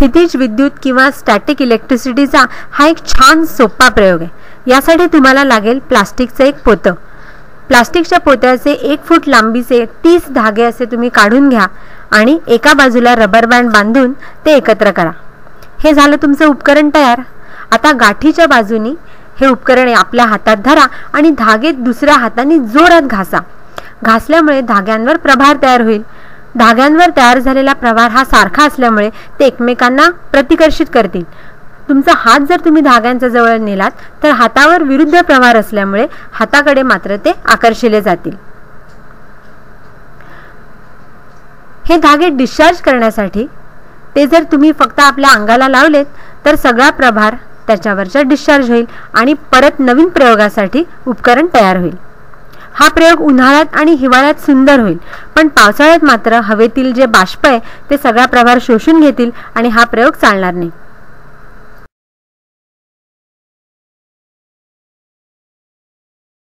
स्थितीज विद्युत किंवा स्टॅटिक इलेक्ट्रिसिटीचा हा एक छान सोपा प्रयोग आहे। यासाठी तुम्हाला लागेल प्लास्टिकचं एक पोतं। प्लास्टिकच्या पोत्याचे 1 फूट लांबीचे 30 धागे असे तुम्ही काढून घ्या आणि एका बाजूला रबर बँड बांधून ते एकत्र करा। हे झालं तुमचं उपकरण तयार। आता गाठीच्या बाजूनी हे उपकरण आपल्या हातात धरा आणि धागे दुसऱ्या हाताने जोरात घासा। घासल्यामुळे धाग्यांवर प्रभार तयार होईल। धाग्यांवर तयार झालेला प्रभार हा सारखा असल्यामुळे ते एकमेकांना प्रतिकर्षित करतील। तुमचा हात जर तुम्ही धाग्यांच्या जवळ नेलात तर हातावर विरुद्ध प्रभार असल्यामुळे हाताकडे मात्र ते आकर्षिले जातील। हे धागे डिस्चार्ज करण्यासाठी ते जर तुम्ही फक्त आपल्या अंगाला लावलेत तर सगळा प्रभार त्याच्यावरचा डिस्चार्ज होईल आणि परत नवीन प्रयोगासाठी उपकरण तयार होईल। हा प्रयोग उन्हाळ्यात आणि हिवाळ्यात सुंदर होईल, पण पावसाळ्यात मात्र हवेतील जे बाष्प आहे ते सगळा प्रभार शोषून घेतील आणि हा प्रयोग चालणार नाही।